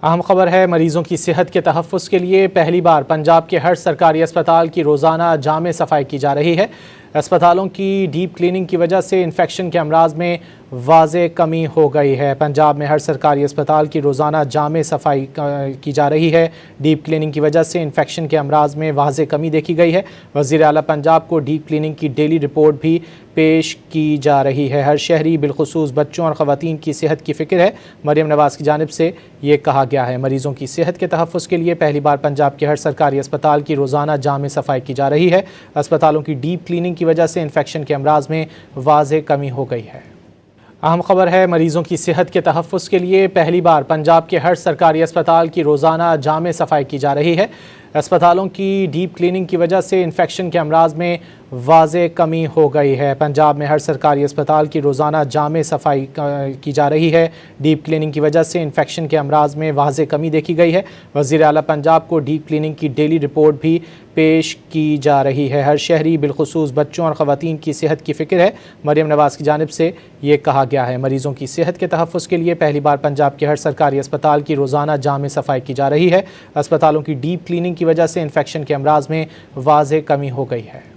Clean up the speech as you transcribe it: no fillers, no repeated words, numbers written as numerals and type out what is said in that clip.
अहम खबर है, मरीजों की सेहत के तहफ़्फ़ुज़ के लिए पहली बार पंजाब के हर सरकारी अस्पताल की रोज़ाना जामे सफाई की जा रही है। अस्पतालों की डीप क्लीनिंग की वजह से इन्फेक्शन के अमराज में वाज़े कमी हो गई है। पंजाब में हर सरकारी अस्पताल की रोज़ाना जामे सफाई की जा रही है। डीप क्लीनिंग की वजह से इन्फेक्शन के अमराज में वाज़े कमी देखी गई है। वज़ीर आला पंजाब को डीप क्लीनिंग की डेली रिपोर्ट भी पेश की जा रही है। हर शहरी बिलखुसूस बच्चों और ख़वातीन की सेहत की फ़िक्र है। मरियम नवाज़ की जानिब से ये कहा गया है, मरीजों की सेहत के तहफ़्फ़ुज़ के लिए पहली बार पंजाब के हर सरकारी अस्पताल की रोज़ाना जामे सफाई की जा रही है। अस्पतालों की डीप क्लीनिंग की वजह से इन्फेक्शन के अमराज में वाज़े कमी हो गई है। अहम खबर है, मरीजों की सेहत के तहफ़्फ़ुज़ के लिए पहली बार पंजाब के हर सरकारी अस्पताल की रोज़ाना जामे सफाई की जा रही है। अस्पतालों की डीप क्लीनिंग की वजह से इन्फेक्शन के अमराज में वाज़े कमी हो गई है। पंजाब में हर सरकारी अस्पताल की रोज़ाना जामे सफाई की जा रही है। डीप क्लीनिंग की वजह से इन्फेक्शन के अमराज में वाज़े कमी देखी गई है। वज़ीर आला पंजाब को डीप क्लीनिंग की डेली रिपोर्ट भी पेश की जा रही है। हर शहरी बिलखुसूस बच्चों और ख़वातीन की सेहत की फ़िक्र है। मरियम नवाज़ की जानिब से ये कहा गया है, मरीजों की सेहत के तहफ़्फ़ुज़ के लिए पहली बार पंजाब के हर सरकारी अस्पताल की रोज़ाना जामे सफाई की जा रही है। अस्पतालों की डीप क्लीनिंग की वजह से इन्फेक्शन के अमराज में वाज़े कमी हो गई है।